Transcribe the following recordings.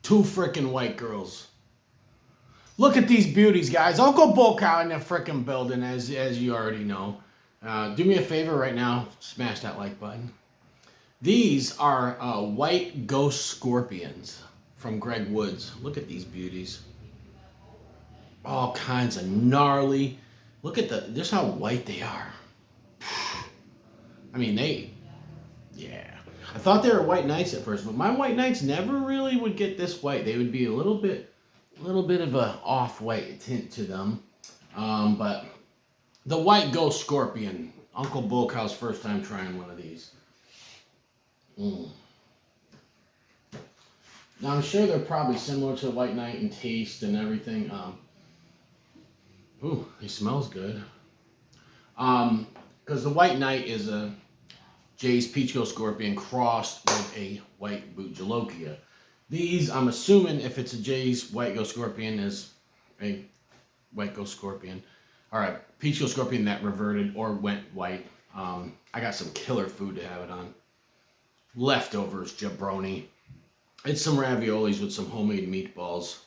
Two frickin' white girls. Look at these beauties, guys. Uncle Bullcow in the frickin' building, as you already know. Do me a favor right now. Smash that like button. These are white ghost scorpions from Gregg Woods. Look at these beauties. All kinds of gnarly. Look at just how white they are. I mean, yeah. I thought they were white knights at first, but my white knights never really would get this white. They would be a little bit of a off-white tint to them. But the white ghost scorpion, Uncle Bullcow's first time trying one of these. Now I'm sure they're probably similar to white knight in taste and everything. Ooh, he smells good. Because the white knight is a Jay's Peach Ghost Scorpion crossed with a white boot Jalokia. These, I'm assuming, if it's a Jay's White Ghost Scorpion, is a White Ghost Scorpion. Alright, Peach Ghost Scorpion that reverted or went white. I got some killer food to have it on. Leftovers, jabroni. It's some raviolis with some homemade meatballs.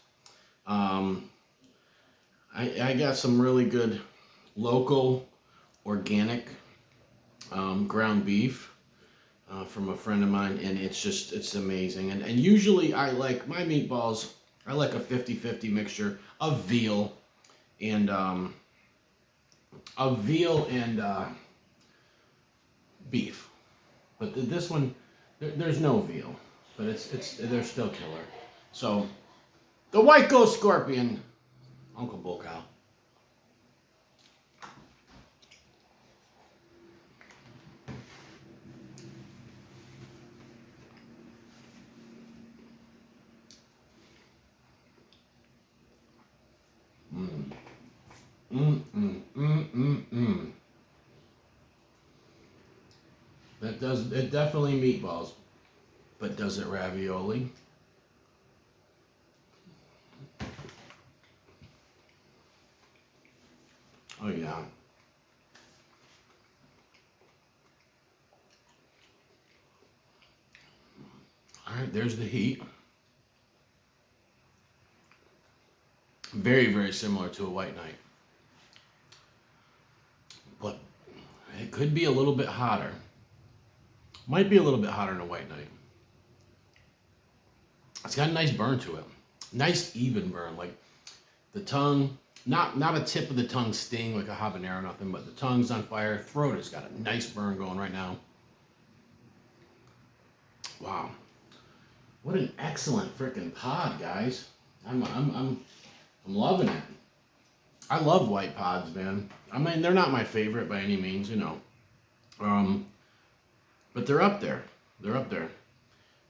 I got some really good local, organic ground beef from a friend of mine, and it's amazing. And usually I like my meatballs, I like a 50-50 mixture of veal and beef. But this one, there's no veal, but they're still killer. So the White Ghost Scorpion, Uncle Bullcow. It definitely meatballs, but does it ravioli? Oh yeah. All right, there's the heat. Very, very similar to a white knight. But it could be a little bit hotter. Might be a little bit hotter than a white knight. It's got a nice burn to it. Nice even burn. Like the tongue, not a tip of the tongue sting like a habanero or nothing, but the tongue's on fire. Throat has got a nice burn going right now. Wow. What an excellent freaking pod, guys. I'm loving it. I love white pods, man. I mean, they're not my favorite by any means, you know. But they're up there. They're up there.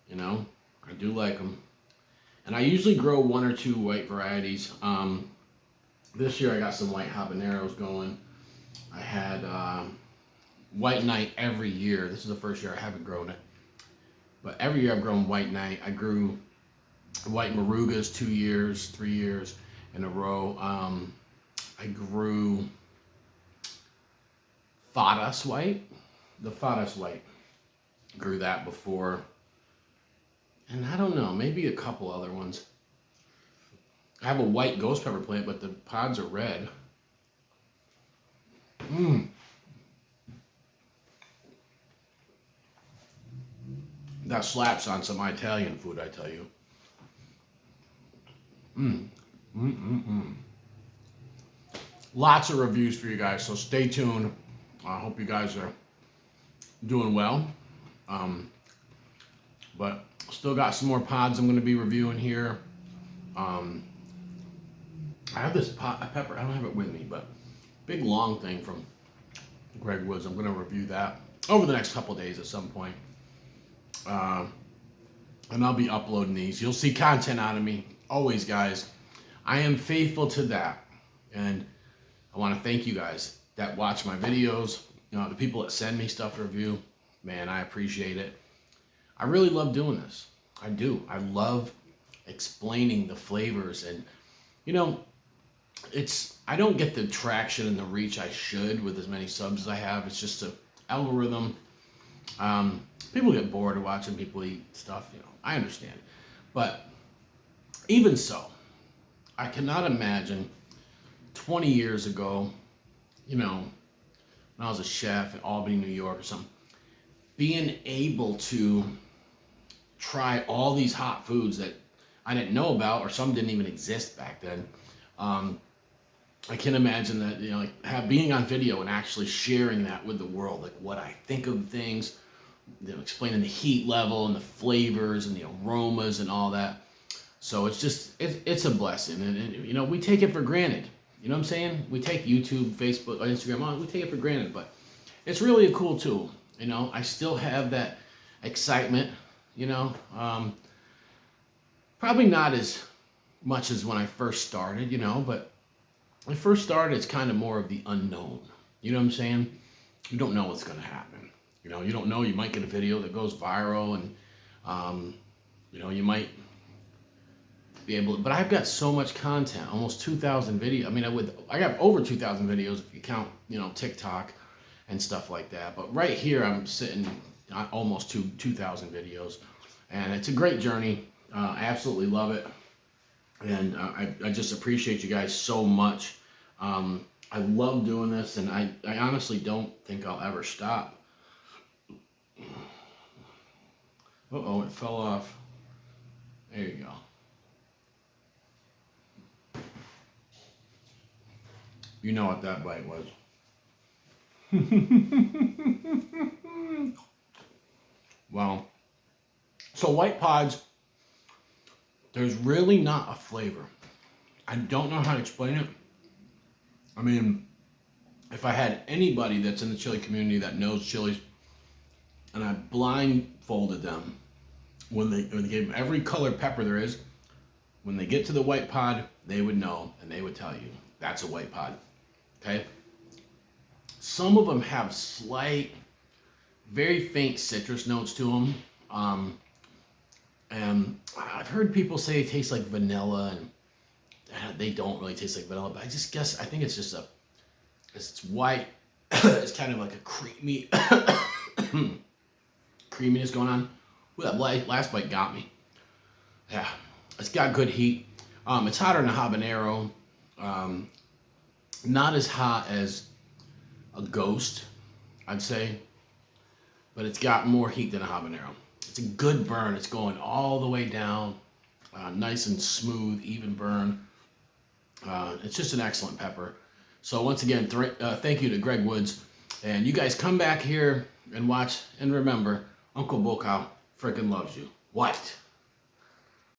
You know, I do like them. And I usually grow one or two white varieties. This year I got some white habaneros going. I had white knight every year. This is the first year I haven't grown it. But every year I've grown white knight. I grew white marugas 2 years, 3 years in a row. I grew Fadas white. The Fadas white. Grew that before. And I don't know, maybe a couple other ones. I have a white ghost pepper plant, but the pods are red. That slaps on some Italian food, I tell you. Lots of reviews for you guys, so stay tuned. I hope you guys are doing well. But still got some more pods I'm going to be reviewing here. I have this pot pepper. I don't have it with me, but big long thing from Gregg Woods. I'm going to review that over the next couple of days at some point. And I'll be uploading these. You'll see content out of me. Always, guys. I am faithful to that. And I want to thank you guys that watch my videos. You know, the people that send me stuff to review. Man, I appreciate it. I really love doing this. I do. I love explaining the flavors. And, you know, I don't get the traction and the reach I should with as many subs as I have. It's just an algorithm. People get bored of watching people eat stuff, you know. I understand. But even so, I cannot imagine 20 years ago, you know, when I was a chef in Albany, New York or something, being able to try all these hot foods that I didn't know about, or some didn't even exist back then. I can imagine that, you know, like being on video and actually sharing that with the world, like what I think of things, you know, explaining the heat level and the flavors and the aromas and all that. So it's just, it's a blessing. And, you know, we take it for granted. You know what I'm saying? We take YouTube, Facebook, Instagram on, we take it for granted, but it's really a cool tool. You know, I still have that excitement, you know, probably not as much as when I first started, you know, but when I first started, it's kind of more of the unknown. You know what I'm saying? You don't know what's going to happen. You know, you don't know, you might get a video that goes viral and, you know, you might be able to, but I've got so much content, almost 2,000 videos. I mean, I got over 2,000 videos if you count, you know, TikTok and stuff like that. But right here, I'm sitting on almost 2,000 videos, and it's a great journey. I absolutely love it, and I just appreciate you guys so much. I love doing this, and I honestly don't think I'll ever stop. Uh-oh, it fell off. There you go. You know what that bite was. Well, so white pods, there's really not a flavor. I don't know how to explain it. I mean, if I had anybody that's in the chili community that knows chilies, and I blindfolded them when they gave them every color pepper there is, when they get to the white pod, they would know, and they would tell you, that's a white pod. Okay? Some of them have slight, very faint citrus notes to them. And I've heard people say it tastes like vanilla, and they don't really taste like vanilla, but I think it's just it's white. It's kind of like a creamy creaminess going on. Ooh, that last bite got me. Yeah, it's got good heat. It's hotter than a habanero. Not as hot as a ghost, I'd say, but it's got more heat than a habanero. It's a good burn. It's going all the way down, nice and smooth, even burn. It's just an excellent pepper. So once again, thank you to Gregg Woods, and you guys come back here and watch, and remember, Uncle Bokow freaking loves you. What?